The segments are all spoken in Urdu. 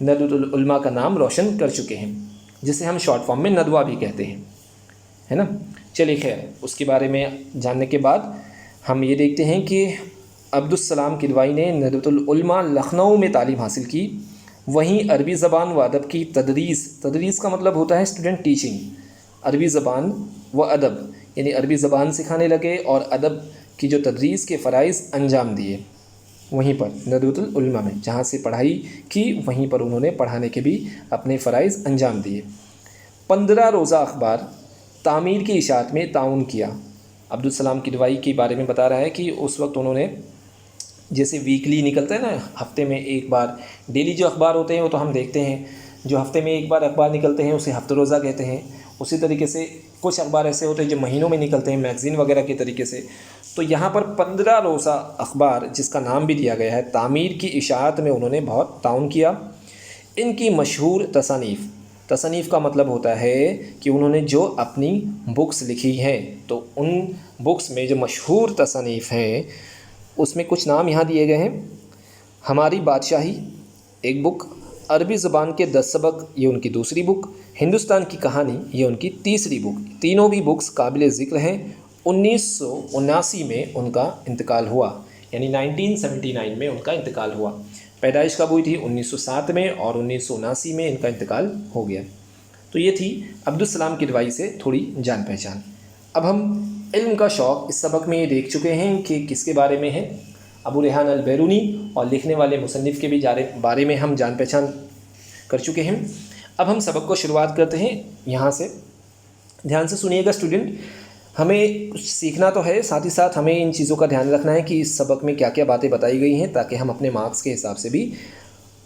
ندوۃ العلماء کا نام روشن کر چکے ہیں، جسے ہم شارٹ فارم میں ندوہ بھی کہتے ہیں، ہے نا۔ چلیے خیر، اس کے بارے میں جاننے کے بعد ہم یہ دیکھتے ہیں کہ عبدالسلام کدوئی نے ندوۃ العلماء لکھنؤ میں تعلیم حاصل کی، وہیں عربی زبان و ادب کی تدریس کا مطلب ہوتا ہے اسٹوڈنٹ ٹیچنگ، عربی زبان و ادب یعنی عربی زبان سکھانے لگے اور ادب کی جو تدریس کے فرائض انجام دیے وہیں پر ندوۃ العلماء میں، جہاں سے پڑھائی کی وہیں پر انہوں نے پڑھانے کے بھی اپنے فرائض انجام دیے۔ 15 روزہ اخبار تعمیر کی اشاعت میں تعاون کیا۔ عبدالسلام کدوئی کے بارے میں بتا رہا ہے کہ اس وقت انہوں نے جیسے ویکلی نکلتا ہے نا، ہفتے میں ایک بار، ڈیلی جو اخبار ہوتے ہیں وہ تو ہم دیکھتے ہیں، جو ہفتے میں ایک بار اخبار نکلتے ہیں اسے ہفتہ روزہ کہتے ہیں۔ اسی طریقے سے کچھ اخبار ایسے ہوتے ہیں جو مہینوں میں نکلتے ہیں، میگزین وغیرہ کے طریقے سے۔ تو یہاں پر 15 روزہ اخبار جس کا نام بھی دیا گیا ہے، تعمیر کی اشاعت میں انہوں نے بہت تعاون کیا۔ ان کی مشہور تصانیف کا مطلب ہوتا ہے کہ انہوں نے جو اپنی بکس لکھی ہیں، تو ان بکس میں جو مشہور تصانیف ہیں اس میں کچھ نام یہاں دیے گئے ہیں۔ ہماری بادشاہی ایک بک، عربی زبان کے 10 سبق یہ ان کی دوسری بک، ہندوستان کی کہانی یہ ان کی تیسری بک۔ تینوں بھی بکس قابل ذکر ہیں۔ 1979 میں ان کا انتقال ہوا، یعنی 1979 میں ان کا انتقال ہوا۔ پیدائش کب ہوئی تھی؟ 1907 میں، اور 1979 میں ان کا انتقال ہو گیا۔ تو یہ تھی عبدالسلام کدوئی سے تھوڑی جان پہچان۔ اب ہم علم کا شوق اس سبق میں یہ دیکھ چکے ہیں کہ کس کے بارے میں ہے، ابو ریحان البیرونی، اور لکھنے والے مصنف کے بھی بارے میں ہم جان پہچان کر چکے ہیں۔ اب ہم سبق کو شروعات کرتے ہیں یہاں سے۔ دھیان سے سنیے گا اسٹوڈنٹ، ہمیں کچھ سیکھنا تو ہے، ساتھ ہی ساتھ ہمیں ان چیزوں کا دھیان رکھنا ہے کہ اس سبق میں کیا کیا باتیں بتائی گئی ہیں، تاکہ ہم اپنے مارکس کے حساب سے بھی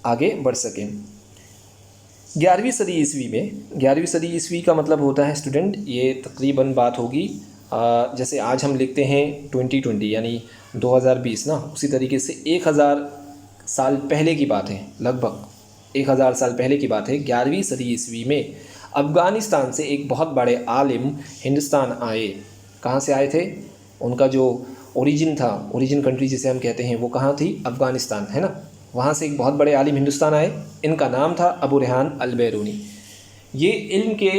آگے بڑھ سکیں۔ 11ویں صدی عیسوی میں، 11ویں صدی عیسوی کا مطلب ہوتا ہے اسٹوڈنٹ، یہ تقریباً بات ہوگی جیسے آج ہم لکھتے ہیں 2020 یعنی 2020 نا، اسی طریقے سے 1000 سال پہلے کی بات ہے، لگ بھگ 1000 سال پہلے کی بات ہے۔ 11ویں صدی عیسوی میں افغانستان سے ایک بہت بڑے عالم ہندوستان آئے۔ کہاں سے آئے تھے؟ ان کا جو اوریجن تھا، اوریجن کنٹری جسے ہم کہتے ہیں، وہ کہاں تھی؟ افغانستان، ہے نا۔ وہاں سے ایک بہت بڑے عالم ہندوستان آئے، ان کا نام تھا ابو ریحان البیرونی۔ یہ علم کے،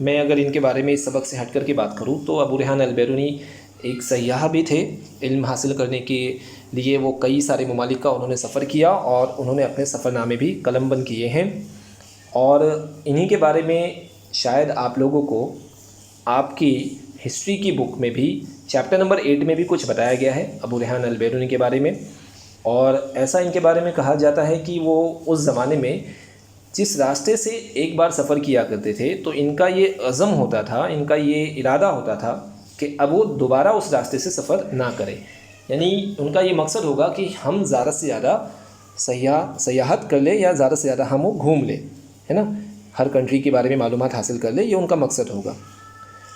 میں اگر ان کے بارے میں اس سبق سے ہٹ کر کے بات کروں تو ابو ریحان البیرونی ایک سیاح بھی تھے۔ علم حاصل کرنے کے لیے وہ کئی سارے ممالک کا انہوں نے سفر کیا، اور انہوں نے اپنے سفر نامے بھی قلم بند کیے ہیں، اور انہی کے بارے میں شاید آپ لوگوں کو آپ کی ہسٹری کی بک میں بھی چیپٹر نمبر 8 میں بھی کچھ بتایا گیا ہے ابو ریحان البیرونی کے بارے میں۔ اور ایسا ان کے بارے میں کہا جاتا ہے کہ وہ اس زمانے میں جس راستے سے ایک بار سفر کیا کرتے تھے، تو ان کا یہ عزم ہوتا تھا، ان کا یہ ارادہ ہوتا تھا کہ اب وہ دوبارہ اس راستے سے سفر نہ کریں، یعنی ان کا یہ مقصد ہوگا کہ ہم زیادہ سے زیادہ سیاحت کر لیں، یا زیادہ سے زیادہ ہم وہ گھوم لیں، ہے نا، ہر کنٹری کے بارے میں معلومات حاصل کر لیں، یہ ان کا مقصد ہوگا۔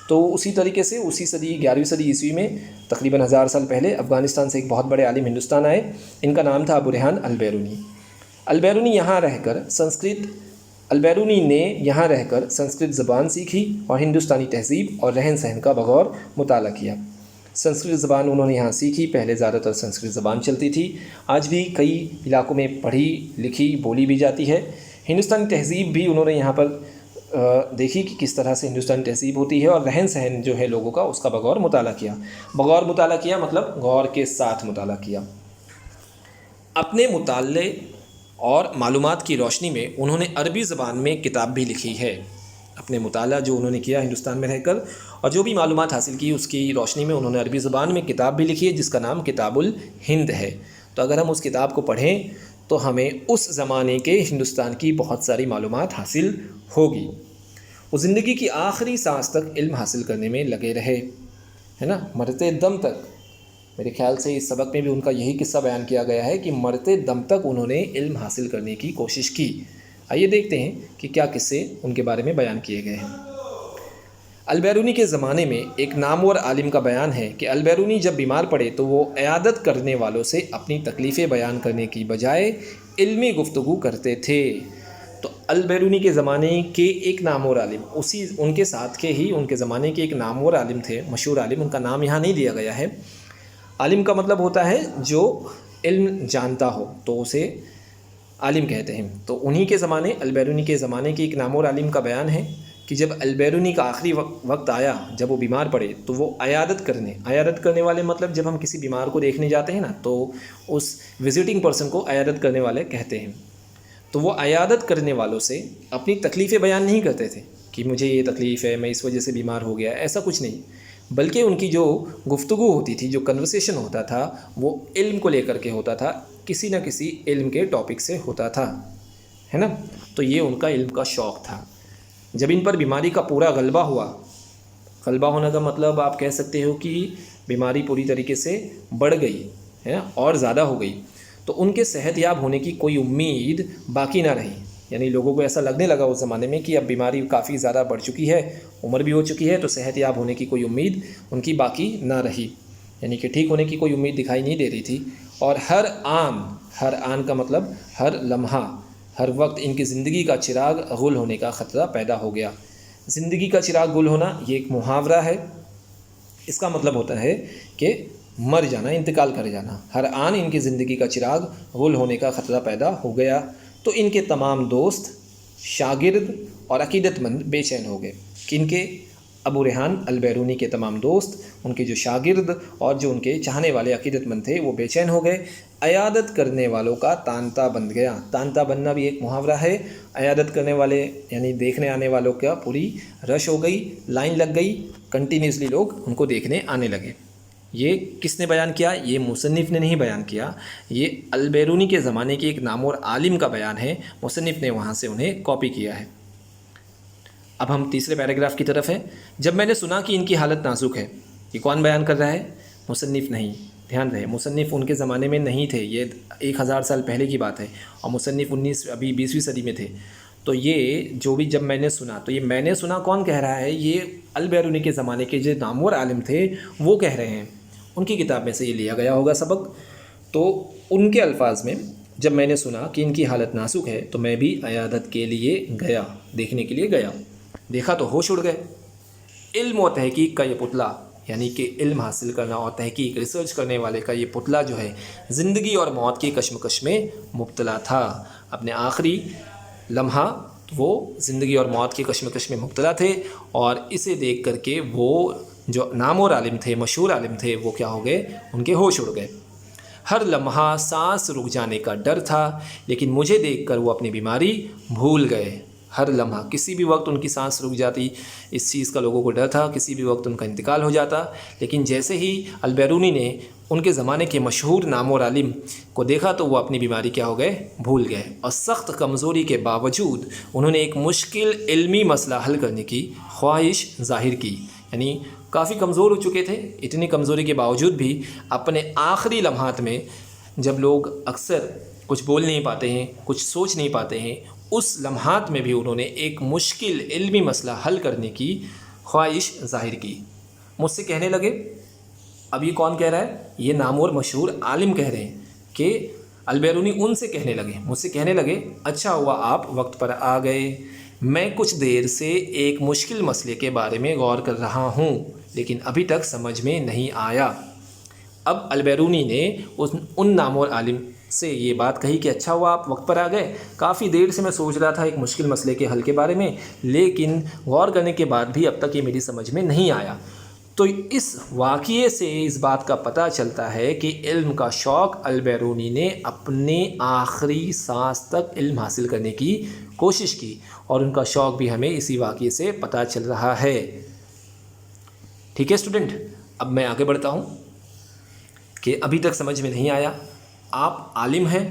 تو اسی طریقے سے اسی صدی 11ویں صدی عیسوی میں تقریباً 1000 سال پہلے افغانستان سے ایک بہت بڑے عالم ہندوستان آئے، ان کا نام تھا ابو ریحان البیرونی۔ البیرونی نے یہاں رہ کر سنسکرت زبان سیکھی اور ہندوستانی تہذیب اور رہن سہن کا بغور مطالعہ کیا۔ سنسکرت زبان انہوں نے یہاں سیکھی، پہلے زیادہ تر سنسکرت زبان چلتی تھی، آج بھی کئی علاقوں میں پڑھی لکھی بولی بھی جاتی ہے۔ ہندوستانی تہذیب بھی انہوں نے یہاں پر دیکھی کہ کس طرح سے ہندوستانی تہذیب ہوتی ہے، اور رہن سہن جو ہے لوگوں کا، اس کا بغور مطالعہ کیا۔ بغور مطالعہ کیا مطلب غور کے ساتھ مطالعہ کیا۔ اپنے مطالعے اور معلومات کی روشنی میں انہوں نے عربی زبان میں کتاب بھی لکھی ہے۔ اپنے مطالعہ جو انہوں نے کیا ہندوستان میں رہ کر، اور جو بھی معلومات حاصل کی، اس کی روشنی میں انہوں نے عربی زبان میں کتاب بھی لکھی ہے، جس کا نام کتاب الہند ہے۔ تو اگر ہم اس کتاب کو پڑھیں تو ہمیں اس زمانے کے ہندوستان کی بہت ساری معلومات حاصل ہوگی۔ وہ زندگی کی آخری سانس تک علم حاصل کرنے میں لگے رہے، ہے نا، مرتے دم تک۔ میرے خیال سے اس سبق میں بھی ان کا یہی قصہ بیان کیا گیا ہے کہ مرتے دم تک انہوں نے علم حاصل کرنے کی کوشش کی۔ آئیے دیکھتے ہیں کہ کیا قصے ان کے بارے میں بیان کیے گئے ہیں۔ البیرونی کے زمانے میں ایک نامور عالم کا بیان ہے کہ البیرونی جب بیمار پڑے تو وہ عیادت کرنے والوں سے اپنی تکلیفیں بیان کرنے کی بجائے علمی گفتگو کرتے تھے۔ تو البیرونی کے زمانے کے ایک نامور عالم، ان کے ساتھ کے ہی ان کے زمانے کے ایک نامور عالم تھے، مشہور عالم، ان کا نام یہاں نہیں دیا گیا ہے۔ عالم کا مطلب ہوتا ہے جو علم جانتا ہو، تو اسے عالم کہتے ہیں۔ تو انہی کے زمانے، البیرونی کے زمانے کے ایک نامور عالم کا بیان ہے کہ جب البیرونی کا آخری وقت آیا، جب وہ بیمار پڑے، تو وہ عیادت کرنے والے مطلب جب ہم کسی بیمار کو دیکھنے جاتے ہیں نا، تو اس وزٹنگ پرسن کو عیادت کرنے والے کہتے ہیں۔ تو وہ عیادت کرنے والوں سے اپنی تکلیفیں بیان نہیں کرتے تھے کہ مجھے یہ تکلیف ہے، میں اس وجہ سے بیمار ہو گیا، ایسا کچھ نہیں، بلکہ ان کی جو گفتگو ہوتی تھی، جو کنورسیشن ہوتا تھا، وہ علم کو لے کر کے ہوتا تھا، کسی نہ کسی علم کے ٹاپک سے ہوتا تھا، ہے نا۔ تو یہ ان کا علم کا شوق تھا۔ جب ان پر بیماری کا پورا غلبہ ہوا، غلبہ ہونے کا مطلب آپ کہہ سکتے ہو کہ بیماری پوری طریقے سے بڑھ گئی ہے نا، اور زیادہ ہو گئی، تو ان کے صحت یاب ہونے کی کوئی امید باقی نہ رہی۔ یعنی لوگوں کو ایسا لگنے لگا اس زمانے میں کہ اب بیماری کافی زیادہ بڑھ چکی ہے، عمر بھی ہو چکی ہے، تو صحت یاب ہونے کی کوئی امید ان کی باقی نہ رہی، یعنی کہ ٹھیک ہونے کی کوئی امید دکھائی نہیں دے رہی تھی۔ اور ہر آن کا مطلب ہر لمحہ، ہر وقت ان کی زندگی کا چراغ غل ہونے کا خطرہ پیدا ہو گیا۔ زندگی کا چراغ گل ہونا یہ ایک محاورہ ہے، اس کا مطلب ہوتا ہے کہ مر جانا، انتقال کر جانا۔ ہر آن ان کی زندگی کا چراغ غل ہونے کا خطرہ پیدا ہو گیا، تو ان کے تمام دوست، شاگرد اور عقیدت مند بے چین ہو گئے۔ کن کے؟ ابو ریحان البیرونی کے تمام دوست، ان کے جو شاگرد اور جو ان کے چاہنے والے عقیدت مند تھے، وہ بے چین ہو گئے۔ عیادت کرنے والوں کا تانتا بن گیا۔ تانتا بننا بھی ایک محاورہ ہے۔ عیادت کرنے والے یعنی دیکھنے آنے والوں کا پوری رش ہو گئی، لائن لگ گئی، کنٹینیوسلی لوگ ان کو دیکھنے آنے لگے۔ یہ کس نے بیان کیا؟ یہ مصنف نے نہیں بیان کیا، یہ البیرونی کے زمانے کے ایک نامور عالم کا بیان ہے، مصنف نے وہاں سے انہیں کاپی کیا ہے۔ اب ہم تیسرے پیراگراف کی طرف ہیں۔ جب میں نے سنا کہ ان کی حالت نازک ہے، یہ کون بیان کر رہا ہے؟ مصنف نہیں، دھیان رہے، مصنف ان کے زمانے میں نہیں تھے، یہ 1000 سال پہلے کی بات ہے، اور مصنف 20ویں صدی میں تھے۔ تو یہ جو بھی جب میں نے سنا، تو یہ میں نے سنا کون کہہ رہا ہے؟ یہ البیرونی کے زمانے کے جو نامور عالم تھے وہ کہہ رہے ہیں، ان کی کتاب میں سے یہ لیا گیا ہوگا سبق۔ تو ان کے الفاظ میں، جب میں نے سنا کہ ان کی حالت نازک ہے تو میں بھی عیادت کے لیے گیا، دیکھنے کے لیے گیا۔ دیکھا تو ہوش اڑ گئے۔ علم و تحقیق کا یہ پتلا، یعنی کہ علم حاصل کرنا اور تحقیق، ریسرچ کرنے والے کا یہ پتلا جو ہے، زندگی اور موت کی کشمکش میں مبتلا تھا۔ اپنے آخری لمحہ وہ زندگی اور موت کی کشمکش میں مبتلا تھے، اور اسے دیکھ کر کے وہ جو نامور عالم تھے، مشہور عالم تھے، وہ کیا ہو گئے؟ ان کے ہوش اڑ گئے۔ ہر لمحہ سانس رک جانے کا ڈر تھا، لیکن مجھے دیکھ کر وہ اپنی بیماری بھول گئے۔ ہر لمحہ، کسی بھی وقت ان کی سانس رک جاتی، اس چیز کا لوگوں کو ڈر تھا، کسی بھی وقت ان کا انتقال ہو جاتا، لیکن جیسے ہی البیرونی نے ان کے زمانے کے مشہور نامور عالم کو دیکھا تو وہ اپنی بیماری کیا ہو گئے؟ بھول گئے، اور سخت کمزوری کے باوجود انہوں نے ایک مشکل علمی مسئلہ حل کرنے کی خواہش ظاہر کی۔ یعنی کافی کمزور ہو چکے تھے، اتنی کمزوری کے باوجود بھی اپنے آخری لمحات میں، جب لوگ اکثر کچھ بول نہیں پاتے ہیں، کچھ سوچ نہیں پاتے ہیں، اس لمحات میں بھی انہوں نے ایک مشکل علمی مسئلہ حل کرنے کی خواہش ظاہر کی۔ مجھ سے کہنے لگے، اب یہ کون کہہ رہا ہے؟ یہ نامور مشہور عالم کہہ رہے ہیں کہ البیرونی ان سے کہنے لگے، مجھ سے کہنے لگے، اچھا ہوا آپ وقت پر آ گئے، میں کچھ دیر سے ایک مشکل مسئلے کے بارے میں غور کر رہا ہوں، لیکن ابھی تک سمجھ میں نہیں آیا۔ اب البیرونی نے ان نامور عالم سے یہ بات کہی کہ اچھا ہوا آپ وقت پر آ گئے، کافی دیر سے میں سوچ رہا تھا ایک مشکل مسئلے کے حل کے بارے میں، لیکن غور کرنے کے بعد بھی اب تک یہ میری سمجھ میں نہیں آیا۔ تو اس واقعے سے اس بات کا پتہ چلتا ہے کہ علم کا شوق البیرونی نے اپنے آخری سانس تک علم حاصل کرنے کی کوشش کی، اور ان کا شوق بھی ہمیں اسی واقعے سے پتہ چل رہا ہے۔ ٹھیک ہے اسٹوڈنٹ، اب میں آگے بڑھتا ہوں کہ ابھی تک سمجھ میں نہیں آیا، آپ عالم ہیں،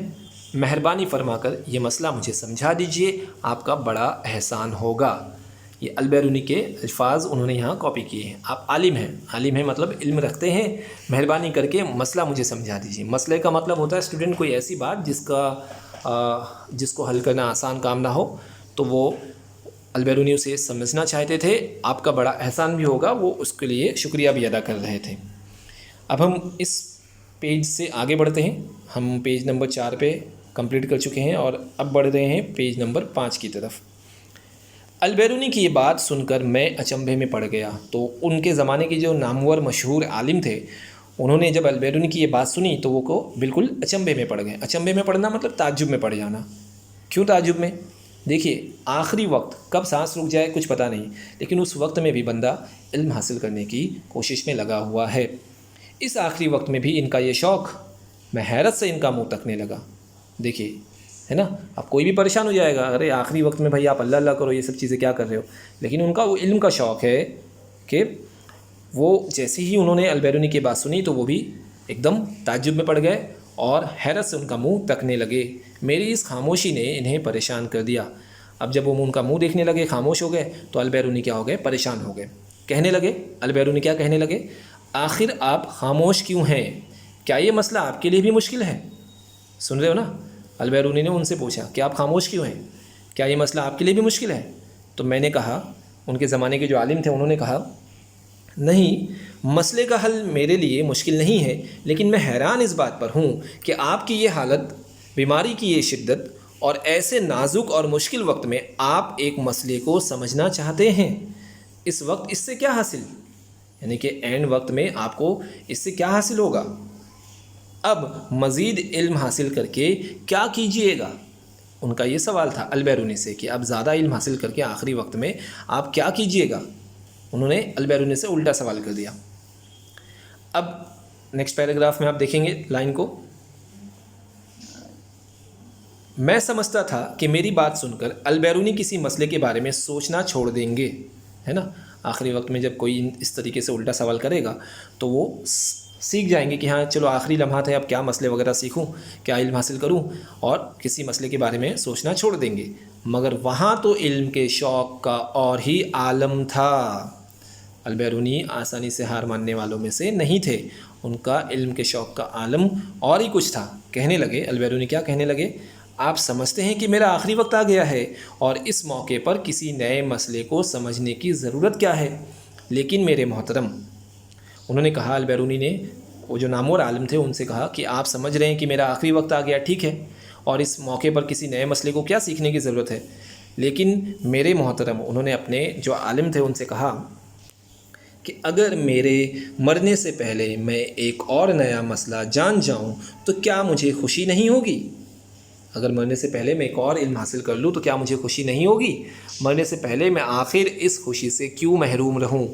مہربانی فرما کر یہ مسئلہ مجھے سمجھا دیجئے، آپ کا بڑا احسان ہوگا۔ یہ البیرونی کے الفاظ انہوں نے یہاں کاپی کیے ہیں۔ آپ عالم ہیں مطلب علم رکھتے ہیں، مہربانی کر کے مسئلہ مجھے سمجھا دیجیے۔ مسئلے کا مطلب ہوتا ہے اسٹوڈنٹ کوئی ایسی بات جس کو حل کرنا آسان کام نہ ہو، تو وہ البیرونی اسے سمجھنا چاہتے تھے۔ آپ کا بڑا احسان بھی ہوگا، وہ اس کے لیے شکریہ بھی ادا کر رہے تھے۔ اب ہم اس پیج سے آگے بڑھتے ہیں، ہم پیج نمبر 4 پہ کمپلیٹ کر چکے ہیں، اور اب بڑھ رہے ہیں پیج نمبر 5 کی طرف۔ البیرونی کی یہ بات سن کر میں اچنبھے میں پڑ گیا۔ تو ان کے زمانے کے جو نامور مشہور عالم تھے، انہوں نے جب البیرونی کی یہ بات سنی تو وہ کو بالکل اچنبھے میں پڑ گئے۔ اچنبھے میں پڑنا مطلب تعجب میں پڑ جانا، کیوں تعجب میں؟ دیکھیے آخری وقت کب سانس رک جائے کچھ پتہ نہیں، لیکن اس وقت میں بھی بندہ علم حاصل کرنے کی کوشش میں لگا ہوا ہے۔ اس آخری وقت میں بھی ان کا یہ شوق، میں حیرت سے ان کا منہ تکنے لگا۔ دیکھیے ہے نا، اب کوئی بھی پریشان ہو جائے گا، ارے آخری وقت میں بھائی آپ اللہ اللہ کرو، یہ سب چیزیں کیا کر رہے ہو، لیکن ان کا وہ علم کا شوق ہے کہ وہ جیسے ہی انہوں نے البیرونی کی بات سنی تو وہ بھی ایک دم تعجب میں پڑ گئے اور حیرت سے ان کا منہ تکنے لگے۔ میری اس خاموشی نے انہیں پریشان کر دیا۔ اب جب وہ ان کا منہ دیکھنے لگے، خاموش ہو گئے، تو البیرونی کیا ہو گئے؟ پریشان ہو گئے۔ کہنے لگے، البیرونی کیا کہنے لگے؟ آخر آپ خاموش کیوں ہیں؟ کیا یہ مسئلہ آپ کے لیے بھی مشکل ہے؟ سن رہے ہو نا، البیرونی نے ان سے پوچھا کہ آپ خاموش کیوں ہیں؟ کیا یہ مسئلہ آپ کے لیے بھی مشکل ہے؟ تو میں نے کہا، ان کے زمانے کے جو عالم تھے انہوں نے کہا، نہیں، مسئلے کا حل میرے لیے مشکل نہیں ہے، لیکن میں حیران اس بات پر ہوں کہ آپ کی یہ حالت، بیماری کی یہ شدت، اور ایسے نازک اور مشکل وقت میں آپ ایک مسئلے کو سمجھنا چاہتے ہیں۔ اس وقت اس سے کیا حاصل؟ یعنی کہ عین وقت میں آپ کو اس سے کیا حاصل ہوگا؟ اب مزید علم حاصل کر کے کیا کیجئے گا؟ ان کا یہ سوال تھا البیرونی سے کہ اب زیادہ علم حاصل کر کے آخری وقت میں آپ کیا کیجئے گا؟ انہوں نے البیرونی سے الٹا سوال کر دیا۔ اب نیکسٹ پیراگراف میں آپ دیکھیں گے لائن کو، میں سمجھتا تھا کہ میری بات سن کر البیرونی کسی مسئلے کے بارے میں سوچنا چھوڑ دیں گے، ہے نا، آخری وقت میں جب کوئی اس طریقے سے الٹا سوال کرے گا تو وہ سیکھ جائیں گے کہ ہاں چلو آخری لمحات ہے، اب کیا مسئلے وغیرہ سیکھوں، کیا علم حاصل کروں، اور کسی مسئلے کے بارے میں سوچنا چھوڑ دیں گے۔ مگر وہاں تو علم کے شوق کا اور ہی عالم تھا۔ البیرونی آسانی سے ہار ماننے والوں میں سے نہیں تھے، ان کا علم کے شوق کا عالم اور ہی کچھ تھا۔ کہنے لگے، البیرونی کیا کہنے لگے؟ آپ سمجھتے ہیں کہ میرا آخری وقت آ گیا ہے اور اس موقع پر کسی نئے مسئلے کو سمجھنے کی ضرورت کیا ہے؟ لیکن میرے محترم، انہوں نے کہا، البیرونی نے، وہ جو نامور عالم تھے ان سے کہا کہ آپ سمجھ رہے ہیں کہ میرا آخری وقت آ گیا، ٹھیک ہے، اور اس موقع پر کسی نئے مسئلے کو کیا سیکھنے کی ضرورت ہے؟ لیکن میرے محترم، انہوں نے اپنے جو عالم تھے ان سے کہا کہ اگر میرے مرنے سے پہلے میں ایک اور نیا مسئلہ جان جاؤں تو کیا مجھے خوشی نہیں ہوگی؟ اگر مرنے سے پہلے میں ایک اور علم حاصل کر لوں تو کیا مجھے خوشی نہیں ہوگی؟ مرنے سے پہلے میں آخر اس خوشی سے کیوں محروم رہوں؟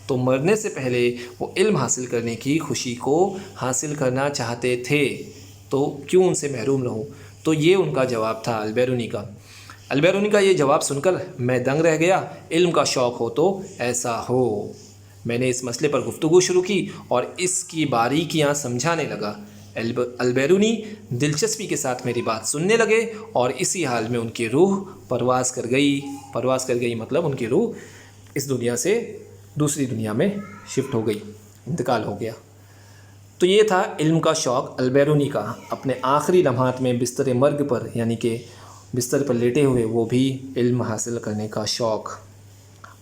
تو مرنے سے پہلے وہ علم حاصل کرنے کی خوشی کو حاصل کرنا چاہتے تھے، تو کیوں ان سے محروم رہوں؟ تو یہ ان کا جواب تھا البیرونی کا۔ البیرونی کا یہ جواب سن کر میں دنگ رہ گیا۔ علم کا شوق ہو تو ایسا ہو۔ میں نے اس مسئلے پر گفتگو شروع کی اور اس کی باریکیاں سمجھانے لگا۔ البیرونی دلچسپی کے ساتھ میری بات سننے لگے اور اسی حال میں ان کی روح پرواز کر گئی مطلب ان کی روح اس دنیا سے دوسری دنیا میں شفٹ ہو گئی، انتقال ہو گیا۔ تو یہ تھا علم کا شوق البیرونی کا، اپنے آخری لمحات میں بستر مرگ پر، یعنی کہ بستر پر لیٹے ہوئے، وہ بھی علم حاصل کرنے کا شوق۔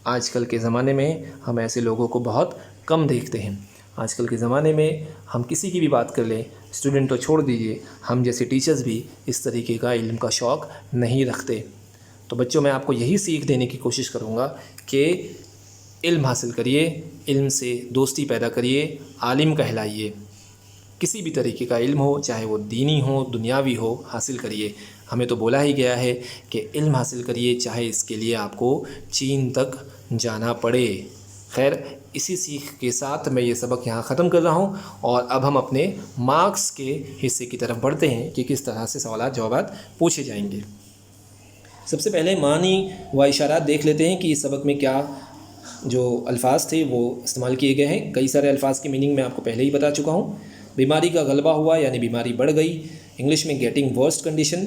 آج کل کے زمانے میں ہم ایسے لوگوں کو بہت کم دیکھتے ہیں۔ آج کل کے زمانے میں ہم کسی کی بھی بات کر لیں، اسٹوڈنٹ تو چھوڑ دیجئے، ہم جیسے ٹیچرز بھی اس طریقے کا علم کا شوق نہیں رکھتے۔ تو بچوں، میں آپ کو یہی سیکھ دینے کی کوشش کروں گا کہ علم حاصل کریے، علم سے دوستی پیدا کریے، عالم کہلائیے۔ کسی بھی طریقے کا علم ہو، چاہے وہ دینی ہو، دنیاوی ہو، حاصل کریے۔ ہمیں تو بولا ہی گیا ہے کہ علم حاصل کریے، چاہے اس کے لیے آپ کو چین تک جانا پڑے۔ خیر، اسی سیکھ کے ساتھ میں یہ سبق یہاں ختم کر رہا ہوں، اور اب ہم اپنے مارکس کے حصے کی طرف بڑھتے ہیں کہ کس طرح سے سوالات جوابات پوچھے جائیں گے۔ سب سے پہلے معنی و اشارات دیکھ لیتے ہیں کہ اس سبق میں کیا جو الفاظ تھے وہ استعمال کیے گئے ہیں۔ کئی سارے الفاظ کی میننگ میں آپ کو پہلے ہی بتا چکا ہوں۔ بیماری کا غلبہ ہوا یعنی بیماری بڑھ گئی، انگلش میں گیٹنگ ورسٹ کنڈیشن۔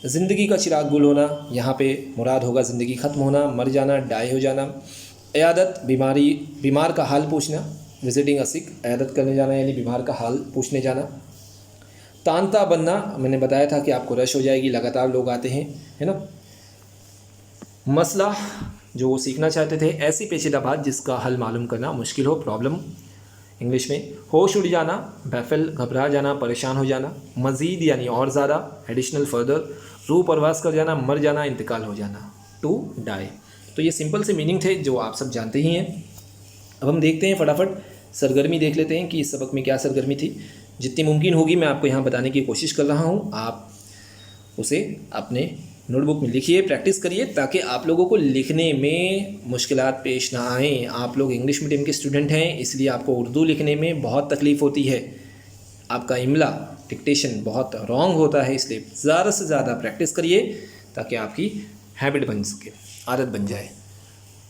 زندگی کا چراغ گل ہونا، یہاں پہ مراد ہوگا زندگی ختم ہونا، مر جانا، ڈائی ہو جانا۔ عیادت، بیمار کا حال پوچھنا، وزٹنگ اے سک، عیادت کرنے جانا یعنی بیمار کا حال پوچھنے جانا۔ تانتا بننا، میں نے بتایا تھا کہ آپ کو رش ہو جائے گی، لگاتار لوگ آتے ہیں، ہے نا۔ مسئلہ، جو وہ سیکھنا چاہتے تھے، ایسی پیچیدہ بات جس کا حل معلوم کرنا مشکل ہو، پرابلم انگلش میں۔ ہوش اڑ جانا، بیفل، گھبرا جانا، پریشان ہو جانا۔ مزید یعنی اور زیادہ، ایڈیشنل، فردر۔ روح پرواز کر جانا، مر جانا، انتقال ہو جانا، ٹو ڈائی۔ تو یہ سمپل سے میننگ تھے جو آپ سب جانتے ہی ہیں۔ اب ہم دیکھتے ہیں فٹافٹ سرگرمی دیکھ لیتے ہیں کہ اس سبق میں کیا سرگرمی تھی۔ جتنی ممکن ہوگی میں آپ کو یہاں بتانے کی کوشش کر رہا ہوں، آپ اسے اپنے نوٹ بک میں لکھیے، پریکٹس کریے تاکہ آپ لوگوں کو لکھنے میں مشکلات پیش نہ آئیں۔ آپ لوگ انگلش میڈیم کے اسٹوڈنٹ ہیں، اس لیے آپ کو اردو لکھنے میں بہت تکلیف ہوتی ہے، آپ کا املا ڈکٹیشن بہت رانگ ہوتا ہے، اس لیے زیادہ سے زیادہ پریکٹس کریے تاکہ آپ کی ہیبٹ بن سکے، عادت بن جائے۔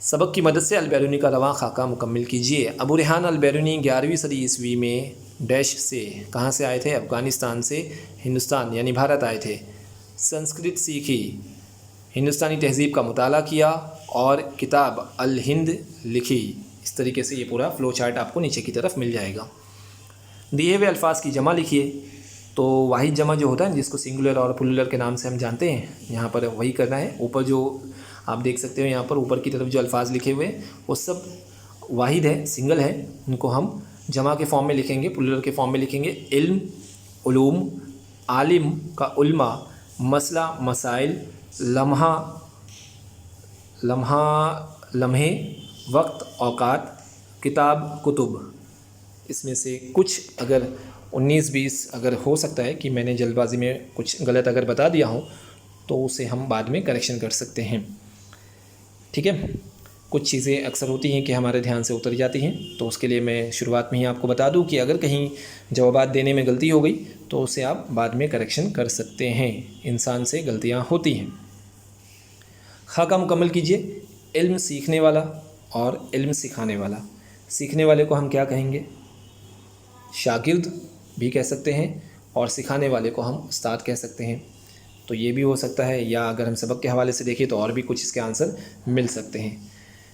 سبق کی مدد سے البیرونی کا رواں خاکہ مکمل کیجیے۔ ابو ریحان البیرونی 11ویں صدی عیسوی میں ڈیش سے، کہاں سے آئے تھے؟ افغانستان سے ہندوستان یعنی بھارت آئے تھے۔ سنسکرت سیکھی، ہندوستانی تہذیب کا مطالعہ کیا اور کتاب الہند لکھی۔ اس طریقے سے یہ پورا فلو چارٹ آپ کو نیچے کی طرف مل جائے گا۔ دیے ہوئے الفاظ کی جمع لکھیے۔ تو واحد جمع جو ہوتا ہے جس کو سنگولر اور پلورل کے نام سے ہم جانتے ہیں، یہاں پر وہی کرنا ہے۔ اوپر جو آپ دیکھ سکتے ہو یہاں پر اوپر کی طرف جو الفاظ لکھے ہوئے وہ سب واحد ہے، سنگل ہے، ان کو ہم جمع کے فارم میں لکھیں گے، پلورل کے فارم میں لکھیں گے۔ علم، علوم، عالم کا علماء، مسئلہ، مسائل، لمحہ، لمحے، وقت، اوقات، کتاب، کتب۔ اس میں سے کچھ اگر 19-20 اگر ہو سکتا ہے کہ میں نے جلد بازی میں کچھ غلط اگر بتا دیا ہوں تو اسے ہم بعد میں کریکشن کر سکتے ہیں، ٹھیک ہے۔ کچھ چیزیں اکثر ہوتی ہیں کہ ہمارے دھیان سے اتر جاتی ہیں، تو اس کے لیے میں شروعات میں ہی آپ کو بتا دوں کہ اگر کہیں جوابات دینے میں غلطی ہو گئی تو اسے آپ بعد میں کریکشن کر سکتے ہیں، انسان سے غلطیاں ہوتی ہیں۔ خاکہ مکمل کیجیے۔ علم سیکھنے والا اور علم سکھانے والا۔ سیکھنے والے کو ہم کیا کہیں گے؟ شاگرد بھی کہہ سکتے ہیں، اور سکھانے والے کو ہم استاد کہہ سکتے ہیں۔ تو یہ بھی ہو سکتا ہے، یا اگر ہم سبق کے حوالے سے دیکھیں تو اور بھی کچھ اس کے آنسر مل سکتے ہیں۔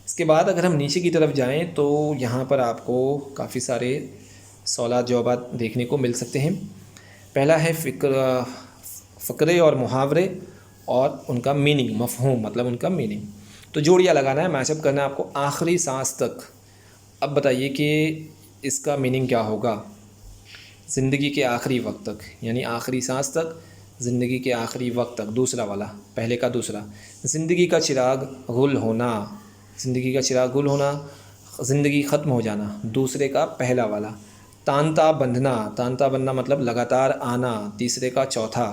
اس کے بعد اگر ہم نیچے کی طرف جائیں تو یہاں پر آپ کو کافی سارے سوالات جوابات دیکھنے کو مل سکتے ہیں۔ پہلا ہے فقرے اور محاورے اور ان کا میننگ، مفہوم مطلب ان کا میننگ۔ تو جوڑیاں لگانا ہے، میچ اپ کرنا ہے آپ کو آخری سانس تک۔ اب بتائیے کہ اس کا میننگ کیا ہوگا؟ زندگی کے آخری وقت تک، یعنی آخری سانس تک، زندگی کے آخری وقت تک، دوسرا والا، پہلے کا دوسرا۔ زندگی کا چراغ گل ہونا، زندگی کا چراغ گل ہونا، زندگی ختم ہو جانا، دوسرے کا پہلا والا۔ تانتا بندھنا، تانتا بندھنا مطلب لگاتار آنا، تیسرے کا چوتھا۔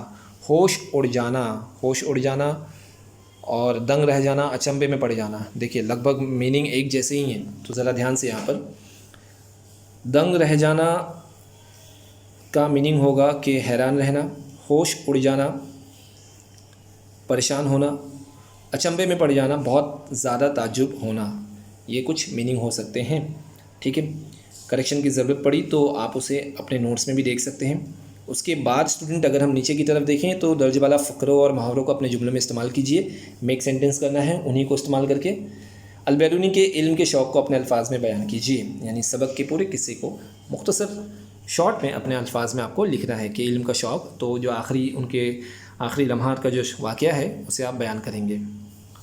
ہوش اڑ جانا، ہوش اڑ جانا، اور دنگ رہ جانا، اچنبے میں پڑ جانا۔ دیکھیے لگ بھگ میننگ ایک جیسے ہی ہیں، تو ذرا دھیان سے یہاں پر دنگ رہ جانا کا میننگ ہوگا کہ حیران رہنا، ہوش اڑ جانا پریشان ہونا، اچنبے میں پڑ جانا بہت زیادہ تعجب ہونا۔ یہ کچھ میننگ ہو سکتے ہیں، ٹھیک ہے۔ کریکشن کی ضرورت پڑی تو آپ اسے اپنے نوٹس میں بھی دیکھ سکتے ہیں۔ اس کے بعد اسٹوڈنٹ اگر ہم نیچے کی طرف دیکھیں تو درج بالا فقروں اور محاوروں کو اپنے جملوں میں استعمال کیجیے۔ میک سینٹنس کرنا ہے انہی کو استعمال کر کے۔ البیرونی کے علم کے شوق کو اپنے الفاظ میں بیان کیجیے، یعنی سبق کے پورے قصے کو مختصر شارٹ میں اپنے الفاظ میں آپ کو لکھنا ہے کہ علم کا شوق، تو جو ان کے آخری لمحات کا جو واقعہ ہے اسے آپ بیان کریں گے۔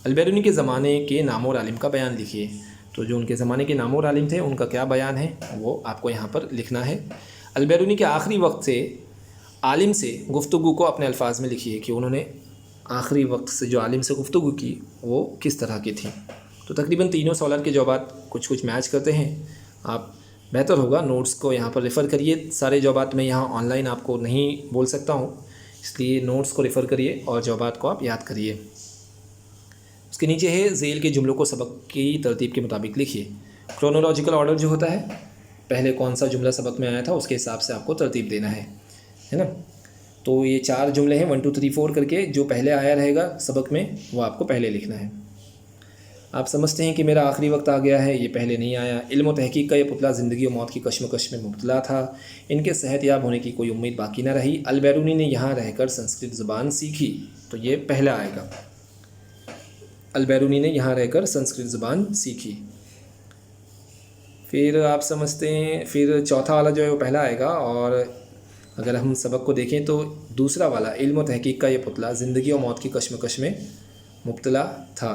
البیرونی کے زمانے کے نام اور عالم کا بیان لکھیے۔ تو جو ان کے زمانے کے نام اور عالم تھے ان کا کیا بیان ہے وہ آپ کو یہاں پر لکھنا ہے۔ البیرونی کے آخری وقت سے عالم سے گفتگو کو اپنے الفاظ میں لکھیے کہ انہوں نے آخری وقت سے جو عالم سے گفتگو کی وہ کس طرح کی تھی۔ تو تقریباً تینوں سوالات کے جوابات کچھ میچ کرتے ہیں۔ آپ بہتر ہوگا نوٹس کو یہاں پر ریفر کریے۔ سارے جوابات میں یہاں آن لائن آپ کو نہیں بول سکتا ہوں، اس لیے نوٹس کو ریفر کریے اور جوابات کو آپ یاد کریے۔ اس کے نیچے ہے ذیل کے جملوں کو سبق کی ترتیب کے مطابق لکھیے۔ کرونولوجیکل آرڈر جو ہوتا ہے، پہلے کون سا جملہ سبق میں آیا تھا اس کے حساب سے آپ کو ترتیب دینا ہے نا۔ تو یہ 4 جملے ہیں 1 2 3 4 کر کے، جو پہلے آیا رہے گا سبق میں وہ آپ کو پہلے لکھنا ہے۔ آپ سمجھتے ہیں کہ میرا آخری وقت آ گیا ہے، یہ پہلے نہیں آیا۔ علم و تحقیق کا یہ پتلا زندگی و موت کی کشمکش میں مبتلا تھا، ان کے صحت یاب ہونے کی کوئی امید باقی نہ رہی۔ البیرونی نے یہاں رہ کر سنسکرت زبان سیکھی، تو یہ پہلا آئے گا۔ البیرونی نے یہاں رہ کر سنسکرت زبان سیکھی۔ پھر آپ سمجھتے ہیں پھر چوتھا والا جو ہے وہ پہلا آئے گا، اور اگر ہم سبق کو دیکھیں تو دوسرا والا علم و تحقیق کا یہ پتلا زندگی و موت کی کشمکش میں مبتلا تھا،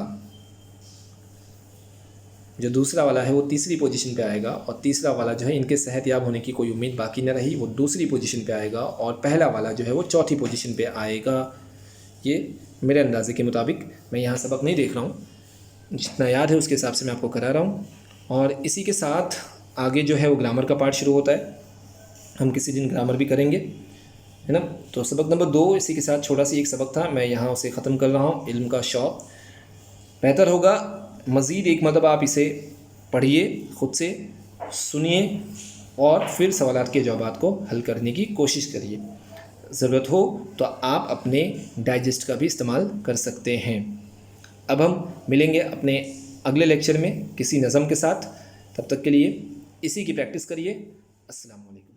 جو دوسرا والا ہے وہ تیسری پوزیشن پہ آئے گا، اور تیسرا والا جو ہے ان کے صحت یاب ہونے کی کوئی امید باقی نہ رہی، وہ دوسری پوزیشن پہ آئے گا، اور پہلا والا جو ہے وہ چوتھی پوزیشن پہ آئے گا۔ یہ میرے اندازے کے مطابق، میں یہاں سبق نہیں دیکھ رہا ہوں، جتنا یاد ہے اس کے حساب سے میں آپ کو کرا رہا ہوں۔ اور اسی کے ساتھ آگے جو ہے وہ گرامر کا پارٹ شروع ہوتا ہے، ہم کسی دن گرامر بھی کریں گے۔ ہے نا. تو سبق نمبر 2 اسی کے ساتھ چھوٹا سی ایک سبق تھا، میں یہاں اسے ختم کر رہا ہوں. علم کا شوق. بہتر ہوگا مزید ایک مرتبہ آپ اسے پڑھیے، خود سے سنیے اور پھر سوالات کے جوابات کو حل کرنے کی کوشش کریے. ضرورت ہو تو آپ اپنے ڈائجسٹ کا بھی استعمال کر سکتے ہیں. اب ہم ملیں گے اپنے اگلے لیکچر میں کسی نظم کے ساتھ. تب تک کے لیے اسی کی پریکٹس کریے. السلام علیکم.